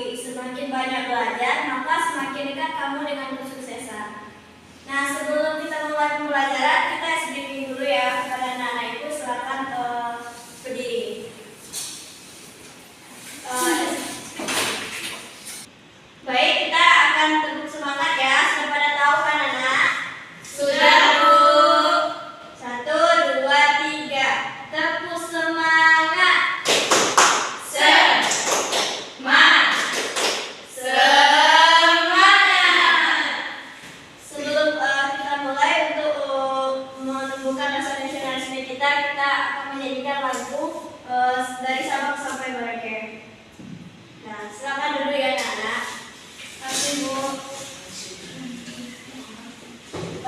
ketahui, semakin banyak belajar, maka semakin dekat kamu dengan kesuksesan. Nah, sebelum kita mulai pembelajaran, kita briefing dulu ya kepada anak-anak itu. Silakan berdiri. Baik, kita akan tepuk semangat ya. Sudah pada tahu kan anak? Sudah, Bu. 1, 2, 3. Tepuk semangat. Sebelum kita mulai untuk menumbuhkan rasa nasionalisme kita akan menyanyikan lagu dari Sabang sampai Merauke. Nah, silakan dulu ya anak-anak. Terima Bu.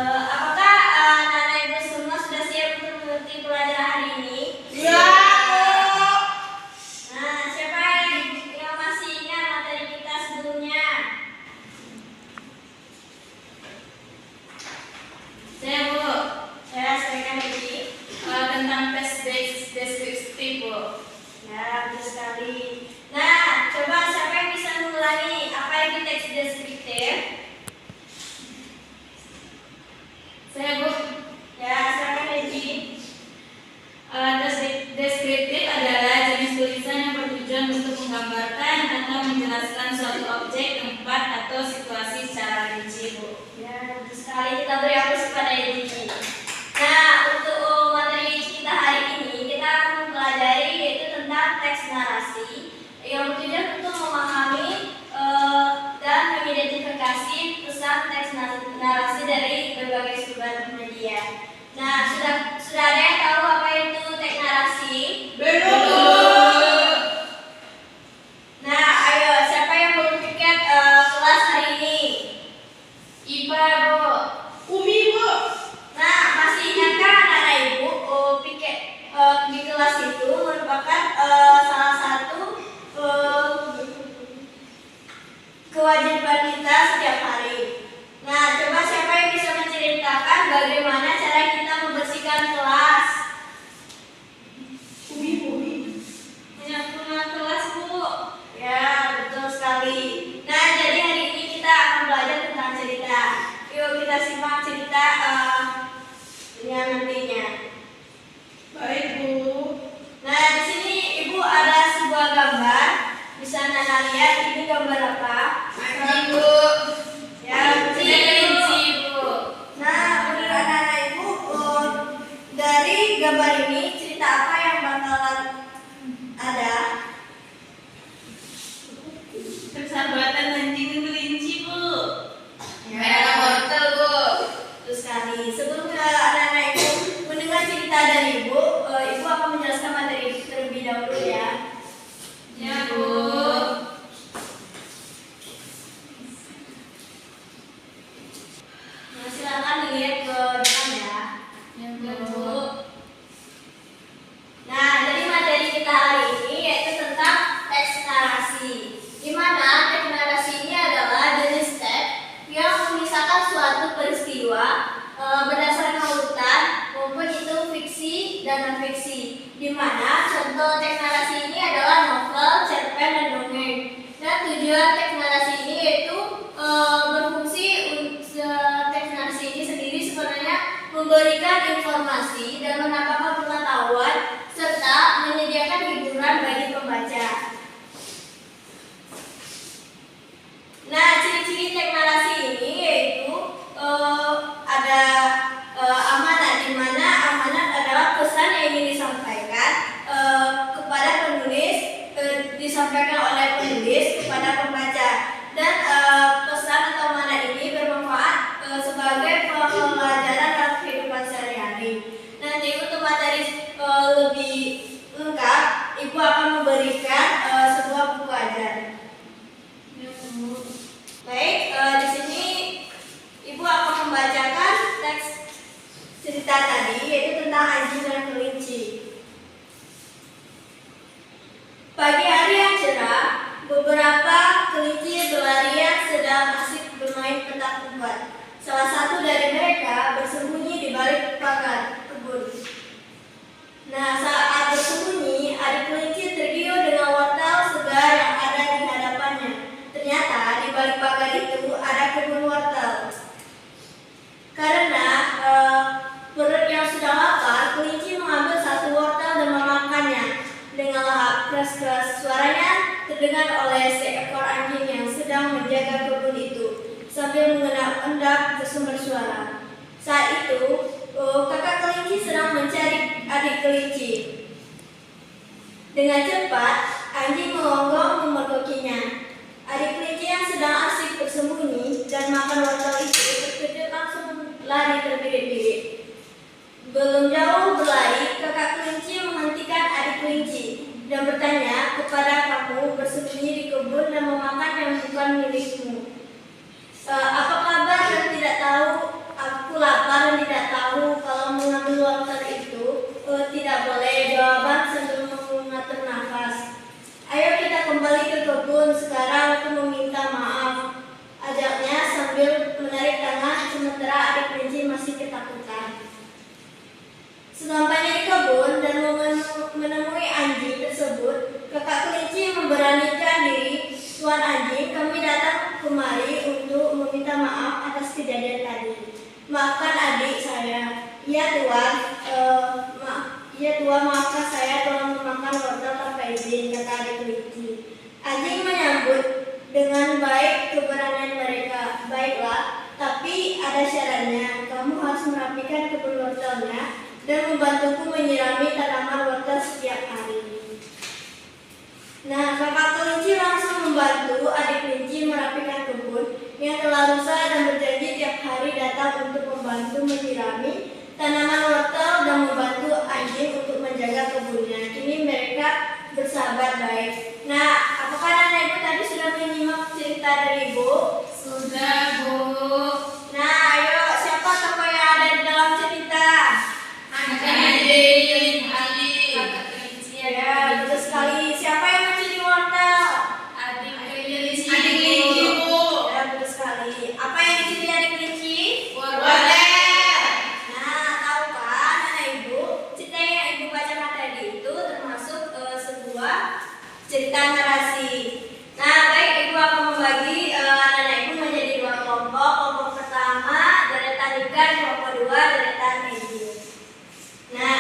Apakah anak-anak Ibu semua sudah siap untuk mengikuti pelajaran hari ini? Ya. Nah, siapa yang masih ingat materi kita sebelumnya? Saya, Bu. Saya kan ini Tentang tes deskriptif, Bu. ya, betul sekali. Nah, coba siapa yang bisa mengulangi apa itu teks deskriptif? Saya, Bu. Ya, silakan Eji. Tes deskriptif adalah jenis tulisan yang bertujuan untuk menggambarkan atau menjelaskan suatu objek, tempat, atau situasi secara rinci, Bu. Ya, betul sekali. Kita beri aplaus kepada Eji. Nah, untuk materi kita hari ini kita akan mempelajari yaitu tentang teks narasi yang bertujuan untuk memahami dan mengidentifikasi pesan teks narasi dari berbagai sumber media. Nah, sudah ada yang tahu apa itu teks narasi? Belum. Nah, ayo siapa yang belum tiket kelas hari ini? IPA, Bu. Umi, Bu. Nah, masih ingatkah anak-anak Ibu piket di kelas itu merupakan salah satu kewajiban kita setiap hari. Nah, coba siapa yang bisa menceritakan bagaimana cara kita membersihkan kelas? Umi. Penyampaian kelas, Bu. Ya, betul sekali. Nah, jadi hari ini kita akan belajar tentang cerita. Yuk kita simak cerita yang nantinya. Baik, Bu. Nah, di sini Ibu ada sebuah gambar. Bisa anak lihat ini gambar apa? Anjing, Bu. Ya, Kelinci, Bu. Nah, menurut anak-anak Ibu, dari gambar ini cerita apa yang bakalan ada? Persahabatan anjing dan kelinci, Bu. Ya. Mereka wortel, Bu. Betul sekali. Sebelum anak-anak Ibu mendengar cerita dari Ibu, Ibu akan menjelaskan materi terlebih dahulu ya. Ya, Bu. Nah, silakan dilihat ke depan ya. Ya, Ya, Bu. Bu. Nah, jadi materi kita hari ini yaitu tentang teks narasi. Di mana teks narasi ini adalah jenis teks yang mengisahkan suatu peristiwa berdasarkan urutan maupun itu fiksi dan non-fiksi. Di mana contoh teks narasi ini adalah novel, cerpen, dan dongeng. Dan tujuan teks narasi ini yaitu berfungsi teks narasi ini sendiri sebenarnya memberikan informasi dan menambahkan pengetahuan serta menyediakan hiburan bagi pembaca. Nah, ciri-ciri teks narasi ini yaitu ada amanat, di mana amanat adalah pesan yang ingin disampaikan kepada penulis, disampaikan oleh penulis kepada pembaca, dan pesan atau amanat ini bermanfaat sebagai pembelajaran dalam kehidupan sehari-hari. Nanti untuk materi lebih lengkap, Ibu akan memberikan sebuah buku ajar. Ya, Bu. Baik, di sini Ibu akan membacakan teks cerita tadi yaitu tentang anjing dan kelinci. Pagi hari yang cerah, melahap keras-keras. Suaranya terdengar oleh seekor anjing yang sedang menjaga kebun itu sambil mengendap-endap bersumber suara. Saat itu, kakak kelinci sedang mencari adik kelinci. Dengan cepat, anjing melonggong memergokinya. Adik kelinci yang sedang asik bersembunyi dan makan wortel itu terkejut langsung lari terbirit-birit. Belum jauh berlari, kakak kelinci menghentikan adik kelinci dan bertanya, kepada kamu bersembunyi di kebun dan memakan yang bukan milikmu. Apa kabar dan tidak tahu? Aku lapar dan tidak tahu kalau mengambil wortel itu tidak boleh. Jawaban sambil mengatur nafas. Ayo kita kembali ke kebun sekarang, aku meminta maaf, ajaknya sambil menarik tangan sementara adik kelinci masih ketakutan. Sesampainya di kebun dan menemui anjing tersebut, kakak kelinci memberanikan diri. Tuan anjing, kami datang kemari untuk meminta maaf atas kejadian tadi. Maafkan adik saya. Iya tuan, maafkan saya telah memakan wortel tanpa izin, kata adik kelinci. Anjing menyambut dengan baik keberanian mereka. Baiklah, tapi ada syaratnya. Kamu harus merapikan kebun wortelnya dan membantuku menyirami tanaman wortel setiap hari. Nah, kakak kelinci langsung membantu adik kelinci merapikan kebun yang telah rusak dan berjanji tiap hari datang untuk membantu menyirami tanaman wortel dan membantu anjing untuk menjaga kebunnya. Kini mereka bersahabat baik. Nah, apakah anak ibu tadi sudah menyimak cerita dari ibu? Sudah, Bu. Nah, ayo siapa tokoh yang ada di dalam cerita? Adik. Kakak kelinci Ya, betul sekali. Siapa yang mencuri wortel? Adik kelinci. Bu. Ya, betul sekali. Apa yang dicuri adik kelinci? Wortel. Nah, tahu kan anak ibu, cerita yang ibu bacakan tadi itu termasuk sebuah cerita narasi. Nah, baik, ibu akan membagi anak ibu menjadi dua kelompok. Kelompok pertama deretan ikan, kelompok kedua deretan ibu. Nah,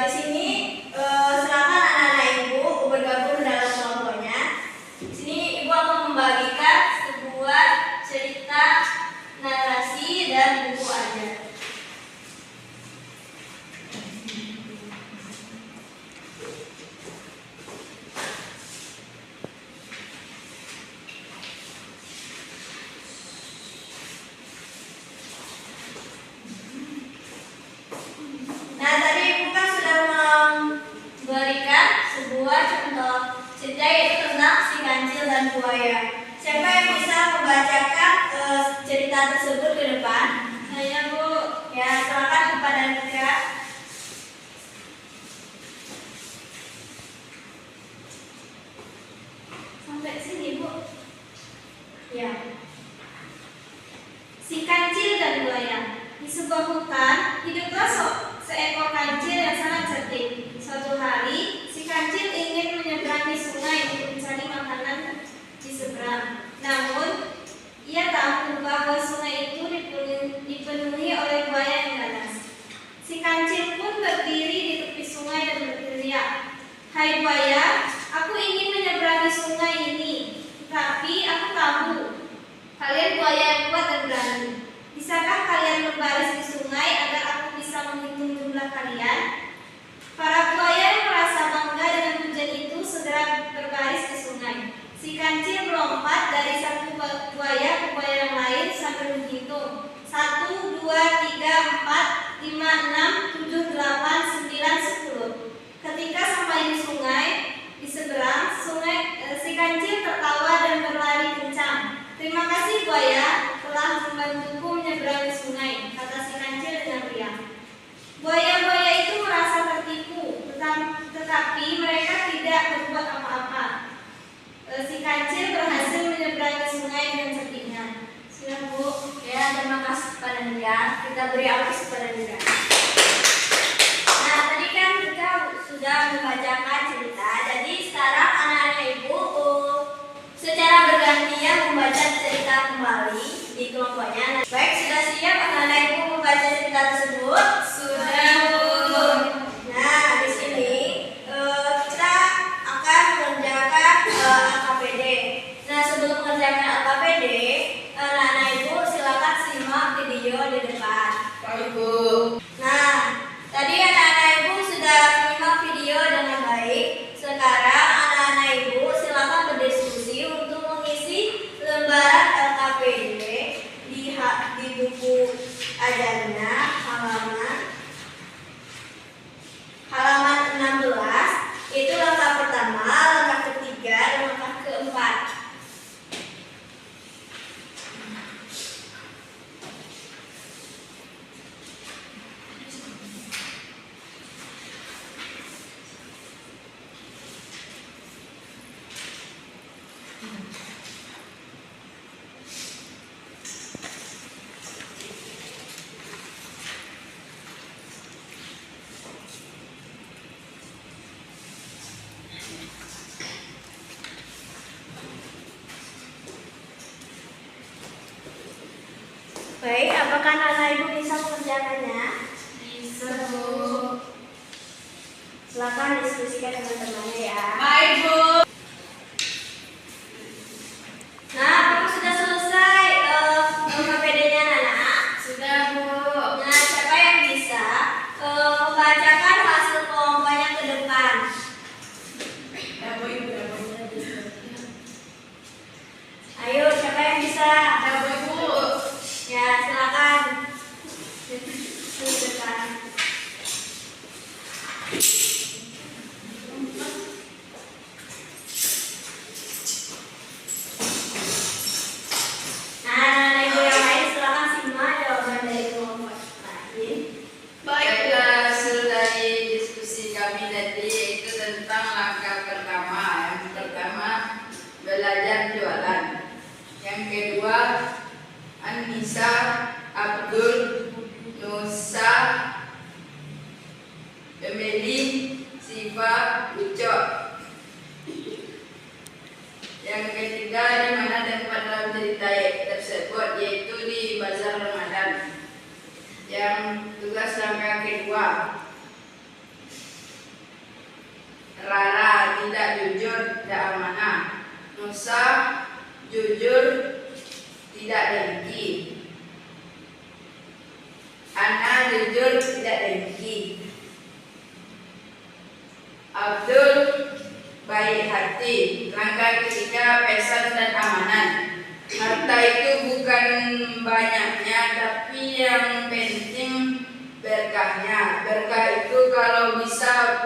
di sini silakan anak-anak ibu bergabung dalam kelompoknya. Di sini ibu akan membagikan sebuah cerita narasi dan buku ajar. Nah, tadi ibu kan sudah memberikan sebuah contoh cerita yaitu tentang si kancil dan buaya. Siapa yang bisa membacakan cerita tersebut ke depan? Saya, Bu. Ya, silakan kepada Nika. Sampai sini, Bu. Ya. Si kancil dan buaya. Di sebuah hutan, hiduplah seekor kancil yang sangat cerdik. Suatu hari, si kancil ingin menyeberangi sungai untuk mencari makanan di seberang. Namun, ia tahu bahwa sungai itu dipenuhi oleh buaya yang ganas. Si kancil pun berdiri di tepi sungai dan berteriak, "Hai buaya, aku ingin menyeberangi sungai ini, tapi aku tahu kalian buaya yang kuat dan berani. Bisakah kalian berbaris di sungai agar aku bisa menghitung jumlah kalian?" Para buaya yang merasa bangga dengan pujian itu segera berbaris di sungai. Si kancil melompat dari satu buaya ke buaya yang lain sambil menghitung. 1, 2, 3, 4, 5, 6, 7, 8, 9, 10. Ketika sampai di sungai di seberang, si kancil tertawa dan berlari kencang. "Terima kasih buaya telah membantuku menyeberangi sungai," kata si kancil dengan riang. Buaya-buaya itu merasa tertipu, tetapi mereka tidak berbuat apa-apa. Si kancil berhasil menyeberangi sungai dengan cerdiknya. Silakan, Bu. Ya, terima kasih kepada Nika. Kita beri aplaus kepada Nika. Nah, tadi kan kita sudah membacakan cerita. Jadi sekarang anak-anak ibu secara bergantian membaca cerita kembali di kelompoknya. Nah, baik, sudah siap anak-anak ibu membaca cerita tersebut? Sudah, Bu. Nah, di sini kita APD, anak-anak ibu silakan simak video di depan. Baik, Bu. Nah, tadi anak-anak ibu sudah menyimak video dengan baik. Sekarang anak-anak ibu silakan berdiskusi untuk mengisi lembaran LKPD di buku ajarnya halaman 16. Itu langkah pertama, langkah ketiga, dan langkah keempat. Baik, apakah anak ibu bisa mengerjakannya? Bisa, Bu. Silakan diskusikan dengan teman-temannya ya. Baik, Bu. Nah, apakah sudah selesai LKPD-nya anak-anak? Sudah, Bu. Nah, siapa yang bisa membacakan hasil kelompoknya ke depan? Ya, Bu, Ibu, ya, Bu. Ayo, siapa yang bisa? Ya, Bu, Ibu. Ya, silakan. Ke depan. Nah, anak-anak ibu yang lain silakan simak jawaban dari kelompok lain. Baiklah, hasil dari diskusi kami tadi itu tentang langkah pertama. Yang pertama, belajar jualan. Yang kedua, Anissa, Abdul, Nusa, Emily, Siva, Ucok. Yang ketiga, di mana tempat dalam cerita tersebut, yaitu di Bazar Ramadan. Yang tugas langkah kedua, Rara tidak jujur, tidak amanah. Nusa jujur, tidak dengki. Ana jujur, tidak dengki. Abdul baik hati. Langkah ketiga, pesan dan amanat. Harta itu bukan banyaknya, tapi yang penting berkahnya. Berkah itu kalau bisa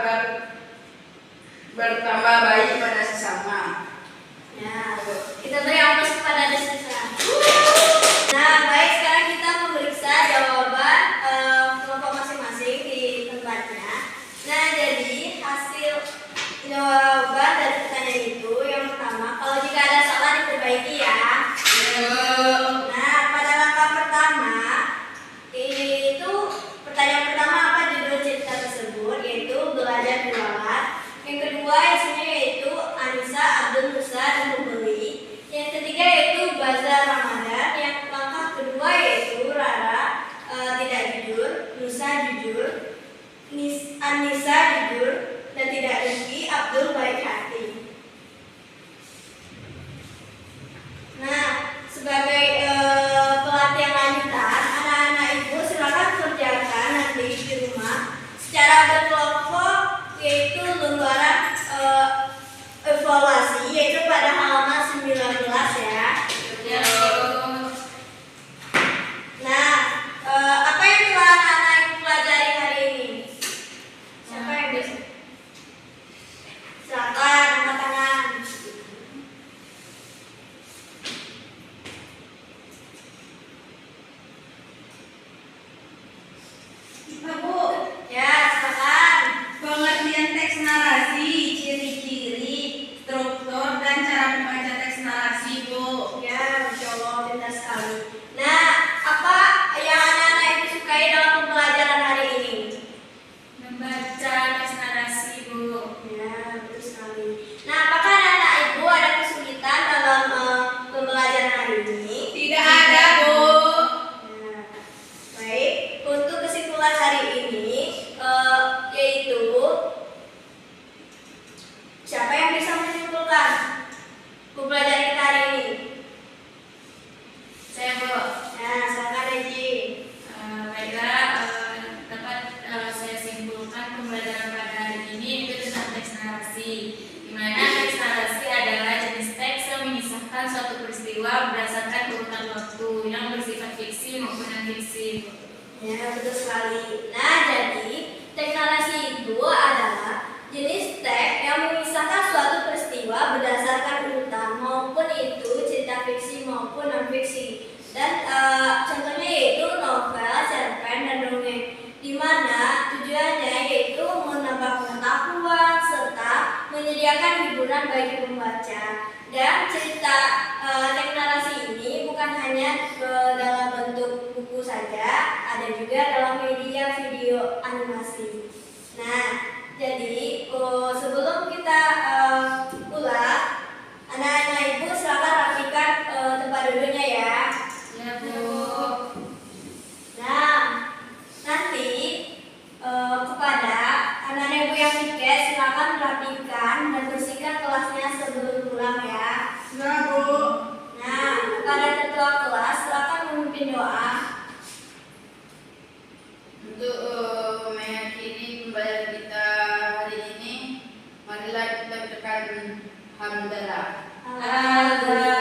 bertambah baik pada sesama. Ya, kita beri aplaus kepada Desa. Nah, baik, sekarang kita memeriksa jawaban kelompok masing-masing di tempatnya. Nah, jadi hasil jawaban dari pertanyaan itu yang pertama, kalau jika ada salah diperbaiki ya. Nah, pada langkah pertama itu pertanyaan pertama apa judul cerita tersebut, yaitu belajar jualan. Yang kedua isinya yaitu Anissa, Abdul, Nusa, dan pembeli. Yang ketiga yaitu Bazar Ramadan. Yang langkah kedua yaitu Rara tidak jujur, Nusa jujur, Anissa jujur dan tidak dengki, Abdul baik hati. Nah, sebagai pelatihan lanjutan, anak-anak ibu silakan kerjakan nanti di rumah secara berkelompok, yaitu lembaran evaluasi, yaitu pada halaman 19 ya. Nah, apa yang telah anak-anak ibu pelajari hari ini? Siapa yang bisa? Silakan angkat tangan. Nah, Bu. Ya, silakan. Pengertian teks narasi, ciri-ciri, struktur, dan cara membaca teks narasi, Bu. Ya, Masya Allah, pintar sekali. Nah, apa yang anak-anak ibu sukai dalam pembelajaran hari ini? Membaca teks narasi, Bu. Ya, betul sekali. Nah, apakah anak-anak ibu ada kesulitan dalam pembelajaran hari ini? Tidak ada, Bu. Nah, baik. Untuk kesimpulan hari ini, yaitu siapa yang bisa menyimpulkan pembelajaran kita hari ini? narasi, di mana teks narasi adalah jenis teks yang mengisahkan suatu peristiwa berdasarkan urutan waktu yang bersifat fiksi maupun non-fiksi. Ya, betul sekali. Nah, jadi teks narasi itu adalah jenis teks yang mengisahkan suatu peristiwa berdasarkan urutan, maupun itu cerita fiksi maupun non-fiksi. Dan contohnya yaitu novel, cerpen, dan dongeng, di mana tujuannya yaitu menambah pengetahuan serta menyediakan hiburan bagi pembaca. Dan cerita teks narasi ini bukan hanya dalam bentuk buku saja, ada juga dalam media video animasi. Nah, jadi sebelum kita ulang, anak-anak ibu silakan rapikan tempat duduknya ya. Ya, Bu. Nah, nanti kepada anak-anak ibu yang tiket silakan rapikan dan bersihkan kelasnya sebelum pulang ya. Ya, Bu. Nah, kepada ketua kelas silakan memimpin doa. Untuk mengakhiri pembelajaran kita hari ini, marilah kita ucapkan hamdalah. Alhamdulillah.